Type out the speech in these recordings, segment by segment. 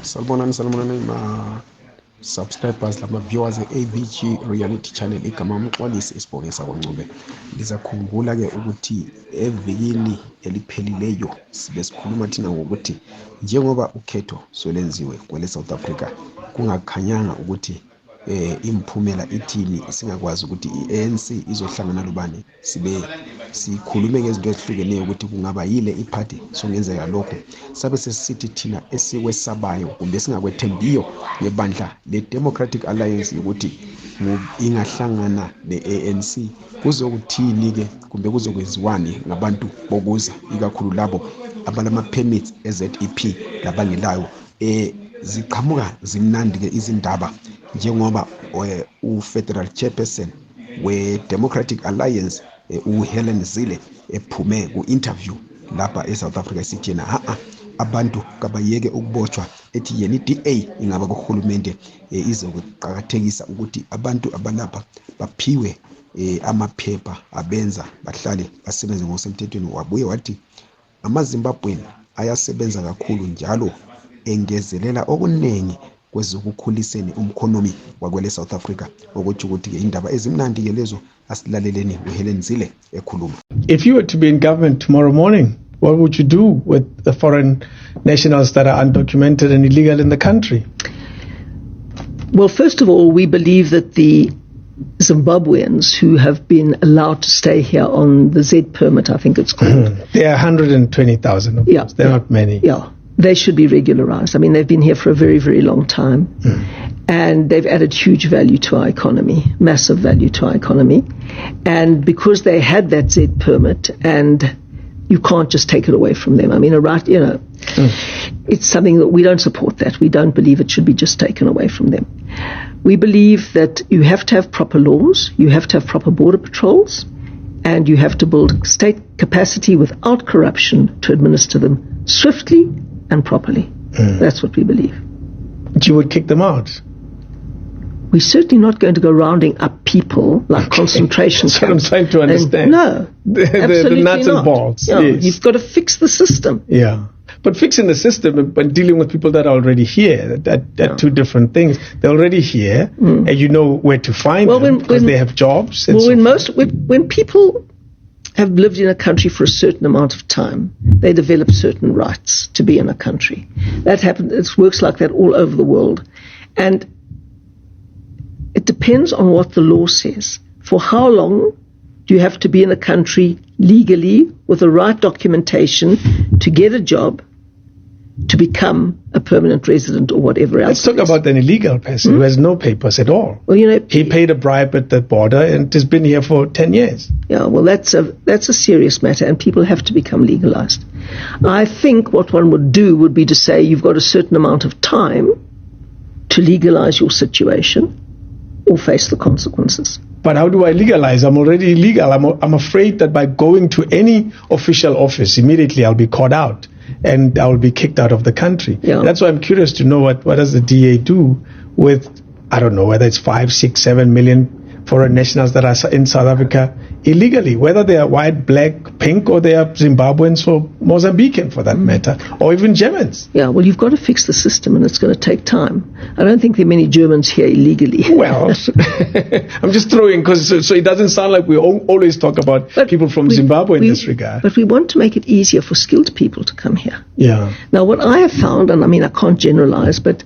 Salmonani ma-subscribers lama-viewers e-ABG Reality Channel. Igama Mxolisi Sibonge Sakwancube. Lizakhumbula-ke ukuthi evikini eliphelileyo sibe sikhuluma thina ngokuthi njengoba ukhetho solenziwe kwele South Africa kungakhanyanga ukuthi imphumela ithini, singakwazi ukuthi i-ANC izohlangana lobani, sikhulume ngezinto ezihlukeneyo ukuthi kungaba yile iphathi sokungenzeka lokho. Sabe sesithi thina esikwesabayo kumbe singakwethembiyo ngebandla le-Democratic Alliance ukuthi ingahlangana ne-ANC kuzokuthini-ke kumbe kuzokwenziwani ngabantu bokuza, ikakhulu labo abalama-permits e-ZEP labangelayo. Ziqhamuka zimnandi-ke izindaba njengoba u-Federal Chairperson we-Democratic Alliance uHelen Zille ephume ku-interview lapha eSouth Africa esithi yena abantu kabayeke ukubotshwa, ethi yena i-DA ingaba kuhulumende izokuqakathekisa ukuthi abantu abalapha baphiwe amaphepha abenza bahlale basebenze ngokusemthethweni. Wabuye wathi amaZimbabwean ayasebenza kakhulu njalo engezelela okuningi kwezokukhuliseni umkhonomi wakwele South Africa, ukuthi ukuthi-ke indaba ezimnandi-ke lezo asilaleleni uHelen Zille ekhuluma. If you were to be in government tomorrow morning, what would you do with the foreign nationals that are undocumented and illegal in the country? Well, first of all, we believe that the Zimbabweans who have been allowed to stay here on the Z permit, I think it's called. There are 120,000 of them. They're not many. Yeah. They should be regularized. I mean, they've been here for a very, very long time. And they've added huge value to our economy, massive value to our economy. And because they had that Z permit, and you can't just take it away from them. I mean, it's something that we don't support that. We don't believe it should be just taken away from them. We believe that you have to have proper laws, you have to have proper border patrols, and you have to build state capacity without corruption to administer them swiftly and properly. That's what we believe. You would kick them out? We're certainly not going to go rounding up people like concentration camps. That's what I'm trying to understand. No, the nuts and bolts. No, yes. You've got to fix the system. Yeah. But fixing the system and dealing with people that are already here, that two different things. They're already here, and you know where to find them because they have jobs. When people have lived in a country for a certain amount of time, they develop certain rights to be in a country. That happens. It works like that all over the world, and it depends on what the law says. For how long do you have to be in a country legally with the right documentation to get a job, to become a permanent resident or whatever else? Let's talk about an illegal person who has no papers at all. Well, he paid a bribe at the border and has been here for 10 years. Yeah, well, that's a serious matter, and people have to become legalized. I think what one would do would be to say you've got a certain amount of time to legalize your situation or face the consequences. But how do I legalize? I'm already illegal. I'm afraid that by going to any official office, immediately I'll be caught out and I'll be kicked out of the country. Yeah. That's why I'm curious to know what does the DA do with, I don't know, whether it's 5, 6, 7 million foreign nationals that are in South Africa illegally, whether they are white, black, pink, or they are Zimbabweans or Mozambican for that matter, or even Germans. Yeah, well, you've got to fix the system, and it's going to take time. I don't think there are many Germans here illegally. Well, I'm just throwing, because so it doesn't sound like we always talk about people from Zimbabwe in this regard. But we want to make it easier for skilled people to come here. Yeah. Now, what I have found, and I mean, I can't generalize, but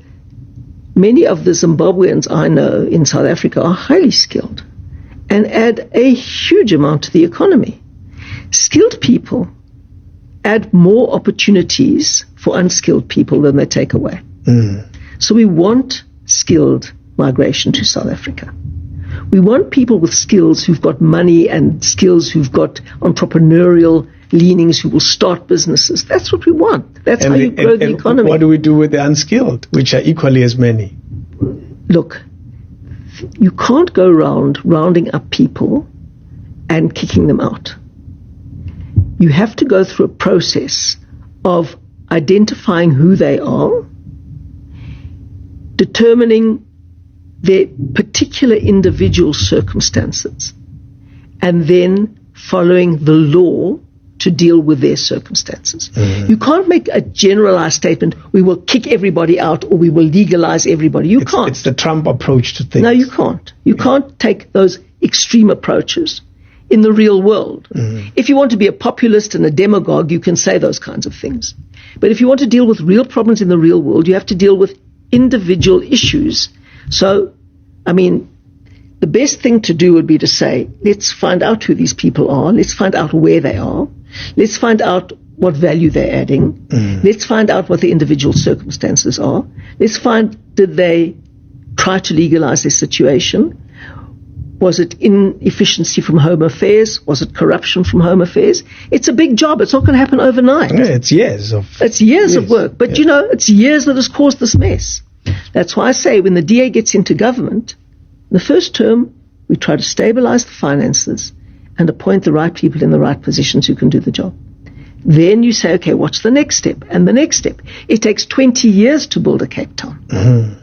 many of the Zimbabweans I know in South Africa are highly skilled and add a huge amount to the economy. Skilled people add more opportunities for unskilled people than they take away. So we want skilled migration to South Africa. We want people with skills who've got money and skills who've got entrepreneurial leanings, who will start businesses. That's what we want. That's how you grow the economy. What do we do with the unskilled, which are equally as many? Look, you can't go rounding up people and kicking them out. You have to go through a process of identifying who they are, determining their particular individual circumstances, and then following the law to deal with their circumstances. You can't make a generalized statement, we will kick everybody out or we will legalize everybody. You can't. It's the Trump approach to things. No, you can't. You can't take those extreme approaches in the real world. If you want to be a populist and a demagogue, you can say those kinds of things. But if you want to deal with real problems in the real world, you have to deal with individual issues. So, I mean, the best thing to do would be to say, let's find out who these people are. Let's find out where they are. Let's find out what value they're adding. Let's find out what the individual circumstances are. Let's find, did they try to legalize their situation? Was it inefficiency from Home Affairs? Was it corruption from Home Affairs? It's a big job. It's not going to happen overnight. Yeah, it's years of work. But, it's years that has caused this mess. That's why I say when the DA gets into government, the first term, we try to stabilize the finances and appoint the right people in the right positions who can do the job. Then you say, okay, what's the next step? And the next step. It takes 20 years to build a Cape Town.